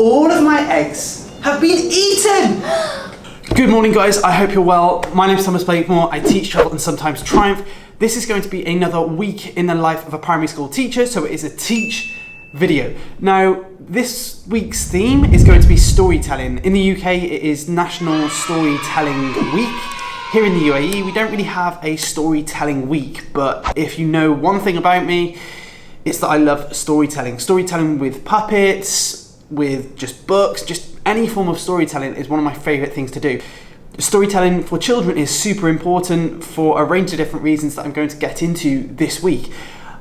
All of my eggs have been eaten! Good morning guys, I hope you're well. My name is Blakemore, I teach travel and sometimes triumph. This is going to be another week in the life of a primary school teacher, so it is a teach video. Now, this week's theme is going to be storytelling. In the UK, it is National Storytelling Week. Here in the UAE, we don't really have a storytelling week, but if you know one thing about me, it's that I love storytelling. Storytelling with puppets, with just books, just any form of storytelling is one of my favourite things to do. Storytelling for children is super important for a range of different reasons that I'm going to get into this week.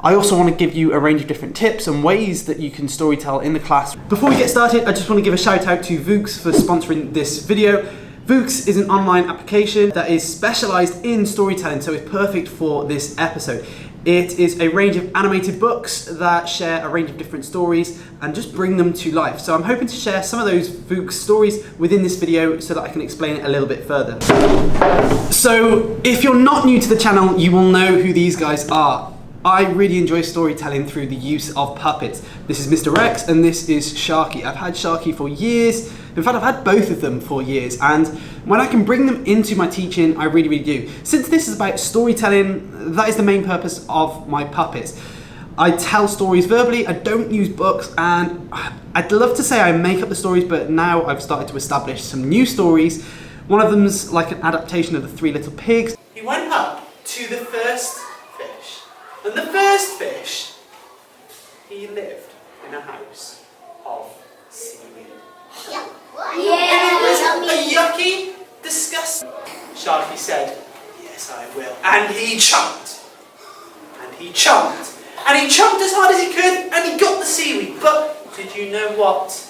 I also want to give you a range of different tips and ways that you can storytell in the class. Before we get started, I just want to give a shout out to Vooks for sponsoring this video. Vooks is an online application that is specialised in storytelling, so it's perfect for this episode. It is a range of animated books that share a range of different stories and just bring them to life. So I'm hoping to share some of those Vooks stories within this video so that I can explain it a little bit further. So if you're not new to the channel, you will know who these guys are. I really enjoy storytelling through the use of puppets. This is Mr. Rex and this is Sharky. I've had Sharky for years. In fact, I've had both of them for years, and when I can bring them into my teaching, I really, really do. Since this is about storytelling, that is the main purpose of my puppets. I tell stories verbally, I don't use books, and I'd love to say I make up the stories, but now I've started to establish some new stories. One of them's like an adaptation of The Three Little Pigs. He went up to the first fish, and the first fish, he lived in a house of seaweed. Yeah. And it was a yucky, disgusting. Sharky said, "Yes, I will." And he chomped. And he chomped. And he chomped as hard as he could, and he got the seaweed. But did you know what?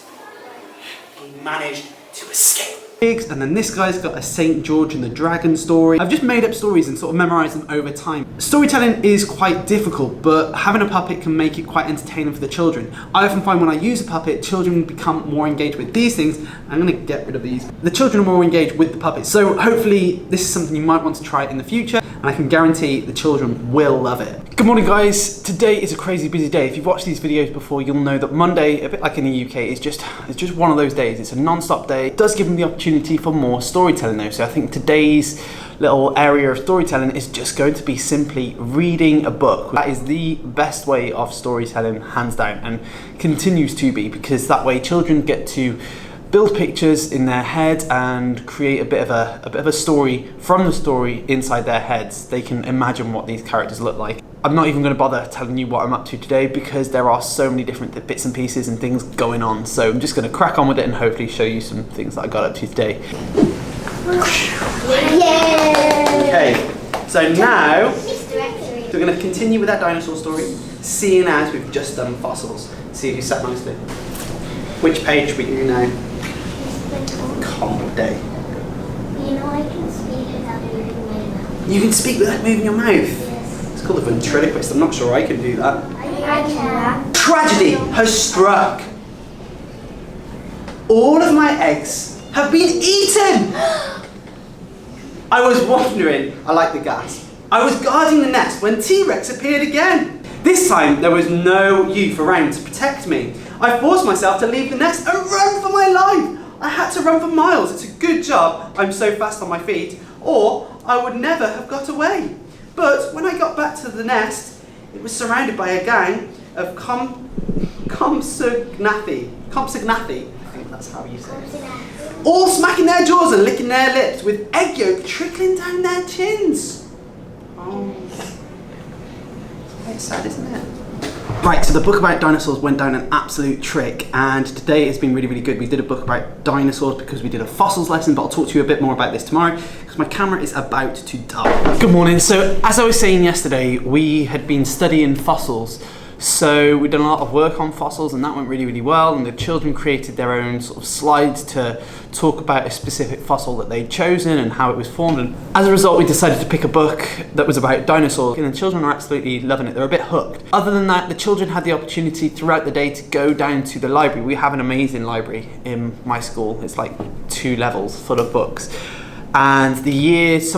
He managed to escape. And then this guy's got a St. George and the Dragon story. I've just made up stories and sort of memorised them over time. Storytelling is quite difficult, but having a puppet can make it quite entertaining for the children. I often find when I use a puppet, children become more engaged with these things. I'm gonna get rid of these. The children are more engaged with the puppets. So hopefully this is something you might want to try in the future, and I can guarantee the children will love it. Good morning guys, today is a crazy busy day. If you've watched these videos before, you'll know that Monday, a bit like in the UK, it's just one of those days. It's a non-stop day. It does give them the opportunity for more storytelling though, so I think today's little area of storytelling is just going to be simply reading a book. That is the best way of storytelling, hands down, and continues to be, because that way children get to build pictures in their head and create a bit of a story from the story inside their heads. They can imagine what these characters look like. I'm not even going to bother telling you what I'm up to today because there are so many different bits and pieces and things going on. So I'm just going to crack on with it and hopefully show you some things that I got up to today. Yay! Okay, so now we're going to continue with that dinosaur story, seeing as we've just done fossils. See if you sat nicely. Which page are we doing now? Comp day. You know I can speak without moving my mouth. You can speak without moving your mouth? Yes. It's called a ventriloquist. I'm not sure I can do that. I can. Tragedy has struck. All of my eggs have been eaten! I was wondering, I like the gasp. I was guarding the nest when T-Rex appeared again. This time there was no youth around to protect me. I forced myself to leave the nest and run for my life. I had to run for miles. It's a good job I'm so fast on my feet, or I would never have got away. But when I got back to the nest, it was surrounded by a gang of compsognathi. I think that's how you say it. All smacking their jaws and licking their lips with egg yolk trickling down their chins. Oh, it's quite sad, isn't it? Right, so the book about dinosaurs went down an absolute trick, and today has been really, really good. We did a book about dinosaurs because we did a fossils lesson, but I'll talk to you a bit more about this tomorrow because my camera is about to die. Good morning. So as I was saying yesterday, we had been studying fossils. So we've done a lot of work on fossils and that went really, really well, and the children created their own sort of slides to talk about a specific fossil that they'd chosen and how it was formed. And as a result, we decided to pick a book that was about dinosaurs, and the children are absolutely loving it. They're a bit hooked. Other than that, the children had the opportunity throughout the day to go down to the library. We have an amazing library in my school. It's like 2 levels full of books. And some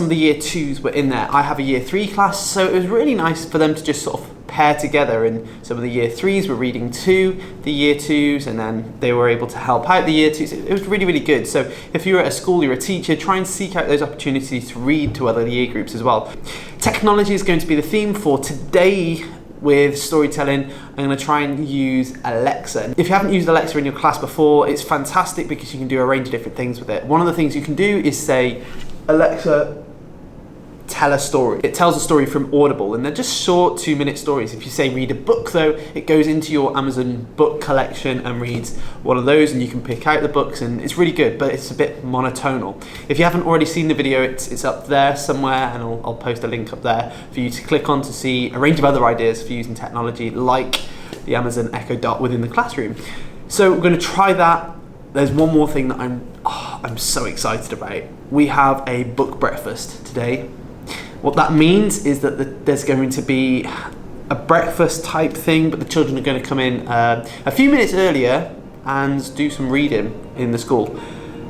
of the year 2s were in there. I have a year 3 class, so it was really nice for them to just sort of pair together, and some of the year 3s were reading to the year 2s, and then they were able to help out the year 2s. It was really, really good. So if you're at a school, you're a teacher, try and seek out those opportunities to read to other year groups as well. Technology is going to be the theme for today. With storytelling, I'm going to try and use Alexa. If you haven't used Alexa in your class before, it's fantastic because you can do a range of different things with it. One of the things you can do is say, Alexa, tell a story. It tells a story from Audible, and they're just short 2-minute stories. If you say read a book though, it goes into your Amazon book collection and reads one of those, and you can pick out the books, and it's really good, but it's a bit monotonal. If you haven't already seen the video, it's up there somewhere, and I'll post a link up there for you to click on to see a range of other ideas for using technology like the Amazon Echo Dot within the classroom. So we're going to try that. There's one more thing that I'm so excited about. We have a book breakfast today. What that means is that there's going to be a breakfast type thing, but the children are going to come in a few minutes earlier and do some reading in the school.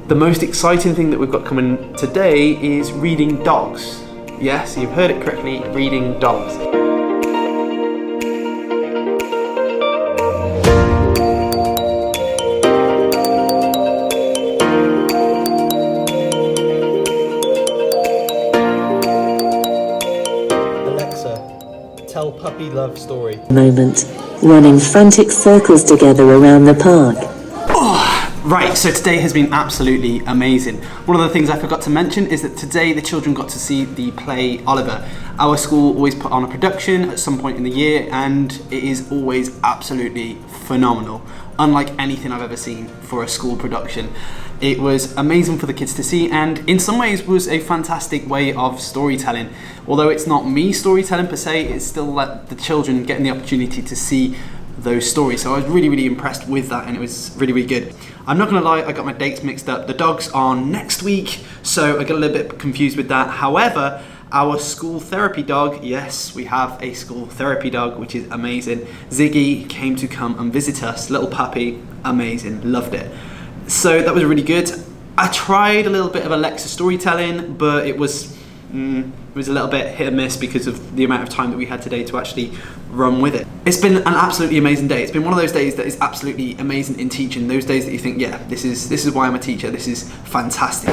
The most exciting thing that we've got coming today is reading dogs. Yes, you've heard it correctly, reading dogs. Tell puppy love story. Moment, running frantic circles together around the park. Oh, right, so today has been absolutely amazing. One of the things I forgot to mention is that today the children got to see the play Oliver. Our school always put on a production at some point in the year, and it is always absolutely phenomenal. Unlike anything I've ever seen for a school production. It was amazing for the kids to see, and in some ways was a fantastic way of storytelling. Although it's not me storytelling per se, it's still let the children getting the opportunity to see those stories. So I was really, really impressed with that, and it was really, really good. I'm not gonna lie, I got my dates mixed up. The dogs are next week, so I got a little bit confused with that. However, our school therapy dog, yes, we have a school therapy dog, which is amazing. Ziggy came to come and visit us, little puppy, amazing, loved it. So that was really good. I tried a little bit of Alexa storytelling, but it was a little bit hit and miss because of the amount of time that we had today to actually run with it. It's been an absolutely amazing day. It's been one of those days that is absolutely amazing in teaching. Those days that you think, yeah, this is why I'm a teacher. This is fantastic.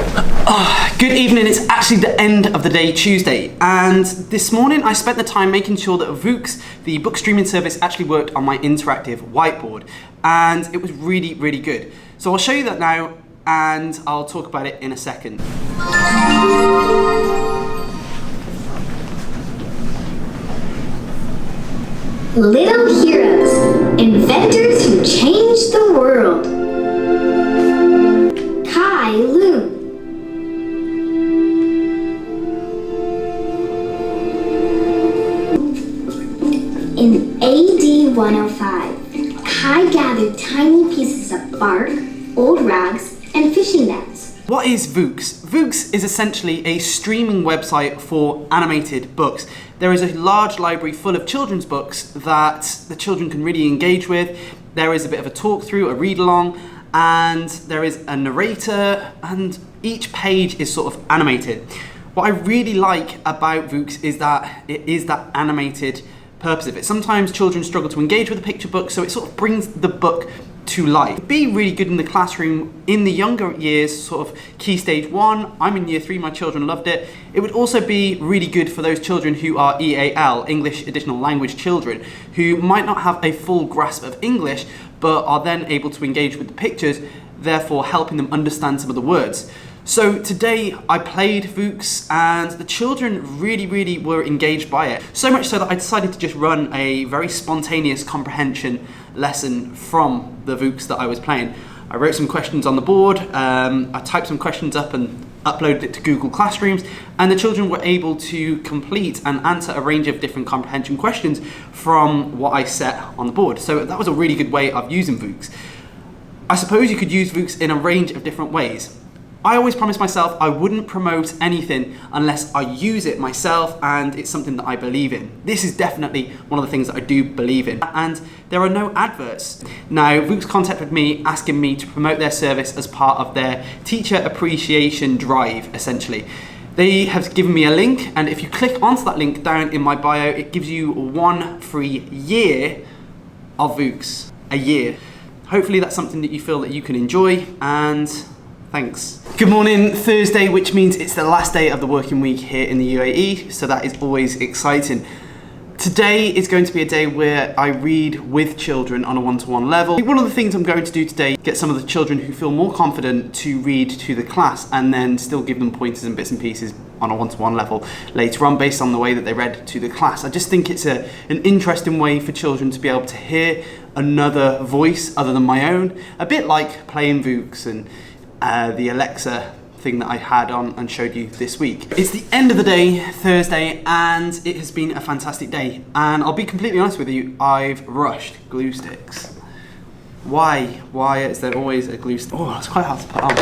Good evening. It's actually the end of the day, Tuesday. And this morning I spent the time making sure that Vooks, the book streaming service, actually worked on my interactive whiteboard. And it was really, really good. So I'll show you that now, and I'll talk about it in a second. Little heroes, inventors who changed the world. Kai Loon. In AD 105, Kai gathered tiny pieces of bark, old rags, and fishing nets. What is Vooks? Vooks is essentially a streaming website for animated books. There is a large library full of children's books that the children can really engage with. There is a bit of a talk through, a read along, and there is a narrator, and each page is sort of animated. What I really like about Vooks is that it is that animated purpose of it. Sometimes children struggle to engage with a picture book, so it sort of brings the book to life. It'd be really good in the classroom in the younger years, sort of key stage 1. I'm in year 3, my children loved it. It would also be really good for those children who are EAL, English Additional Language children, who might not have a full grasp of English, but are then able to engage with the pictures, therefore helping them understand some of the words. So today I played Vooks, and the children really were engaged by it. So much so that I decided to just run a very spontaneous comprehension lesson from the Vooks that I was playing. I wrote some questions on the board, I typed some questions up and uploaded it to Google Classrooms, and the children were able to complete and answer a range of different comprehension questions from what I set on the board. So that was a really good way of using Vooks. I suppose you could use Vooks in a range of different ways. I always promised myself I wouldn't promote anything unless I use it myself and it's something that I believe in. This is definitely one of the things that I do believe in. And there are no adverts. Now, Vooks contacted me asking me to promote their service as part of their teacher appreciation drive, essentially. They have given me a link, and if you click onto that link down in my bio, it gives you 1 free year of Vooks. A year. Hopefully that's something that you feel that you can enjoy, and thanks. Good morning, Thursday, which means it's the last day of the working week here in the UAE, so that is always exciting. Today is going to be a day where I read with children on a one-to-one level. One of the things I'm going to do today, get some of the children who feel more confident to read to the class and then still give them pointers and bits and pieces on a one-to-one level later on based on the way that they read to the class. I just think it's an interesting way for children to be able to hear another voice other than my own, a bit like playing Vooks and the Alexa thing that I had on and showed you this week. It's the end of the day, Thursday, and it has been a fantastic day. And I'll be completely honest with you, I've rushed glue sticks. Why? Why is there always a glue stick? Oh, it's quite hard to put on.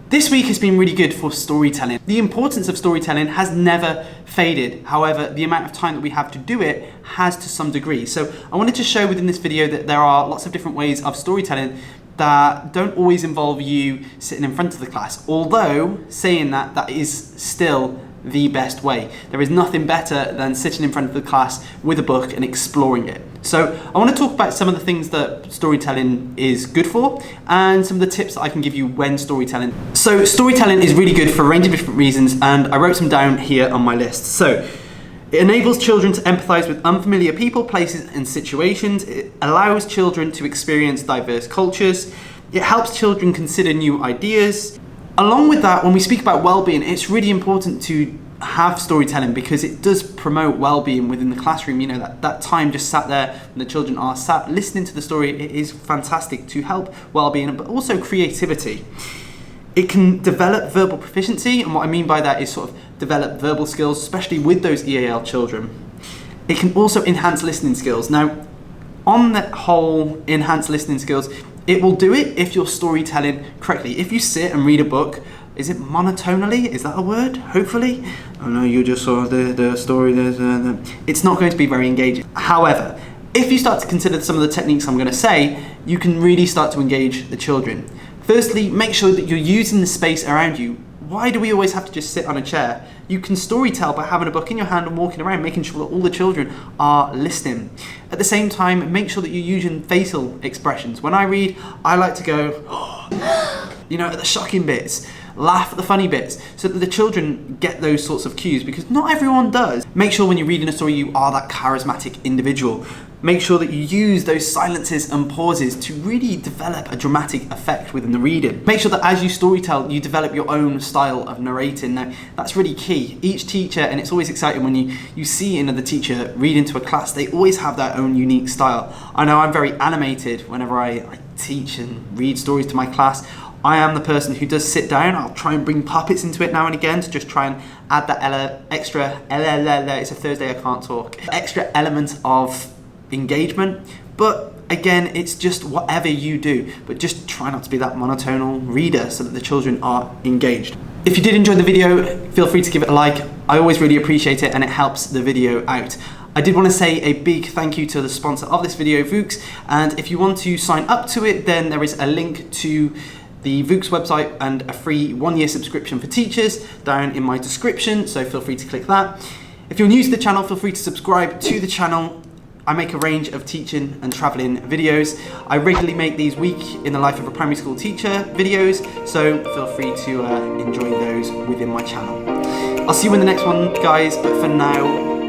This week has been really good for storytelling. The importance of storytelling has never faded. However, the amount of time that we have to do it has to some degree. So I wanted to show within this video that there are lots of different ways of storytelling that don't always involve you sitting in front of the class. Although, saying that, that is still the best way. There is nothing better than sitting in front of the class with a book and exploring it. So I want to talk about some of the things that storytelling is good for and some of the tips that I can give you when storytelling. So storytelling is really good for a range of different reasons, and I wrote some down here on my list. So it enables children to empathise with unfamiliar people, places and situations. It allows children to experience diverse cultures. It helps children consider new ideas. Along with that, when we speak about well-being, it's really important to have storytelling because it does promote well-being within the classroom. You know, that time just sat there and the children are sat listening to the story, it is fantastic to help well-being, but also creativity. It can develop verbal proficiency, and what I mean by that is sort of develop verbal skills, especially with those EAL children. It can also enhance listening skills. Now, on that whole enhance listening skills, it will do it if you're storytelling correctly. If you sit and read a book, is it monotonally? Is that a word? Hopefully. Oh no, you just saw the story. It's not going to be very engaging. However, if you start to consider some of the techniques I'm going to say, you can really start to engage the children. Firstly, make sure that you're using the space around you. Why do we always have to just sit on a chair? You can storytell by having a book in your hand and walking around, making sure that all the children are listening. At the same time, make sure that you're using facial expressions. When I read, I like to go, oh, you know, at the shocking bits, laugh at the funny bits, so that the children get those sorts of cues, because not everyone does. Make sure when you're reading a story, you are that charismatic individual. Make sure that you use those silences and pauses to really develop a dramatic effect within the reading. Make sure that as you storytell, you develop your own style of narrating. Now, that's really key. Each teacher, and it's always exciting when you see another teacher read into a class, they always have their own unique style. I know I'm very animated whenever I teach and read stories to my class. I am the person who does sit down. I'll try and bring puppets into it now and again to just try and add that extra, it's a Thursday, I can't talk, extra element of engagement. But again, it's just whatever you do, but just try not to be that monotonal reader so that the children are engaged. If you did enjoy the video, feel free to give it a like. I always really appreciate it and it helps the video out. I did want to say a big thank you to the sponsor of this video, Vooks, and if you want to sign up to it, then there is a link to the Vooks website and a free 1-year subscription for teachers down in my description, so feel free to click that. If you're new to the channel, feel free to subscribe to the channel. I make a range of teaching and travelling videos. I regularly make these week in the life of a primary school teacher videos, so feel free to enjoy those within my channel. I'll see you in the next one, guys, but for now,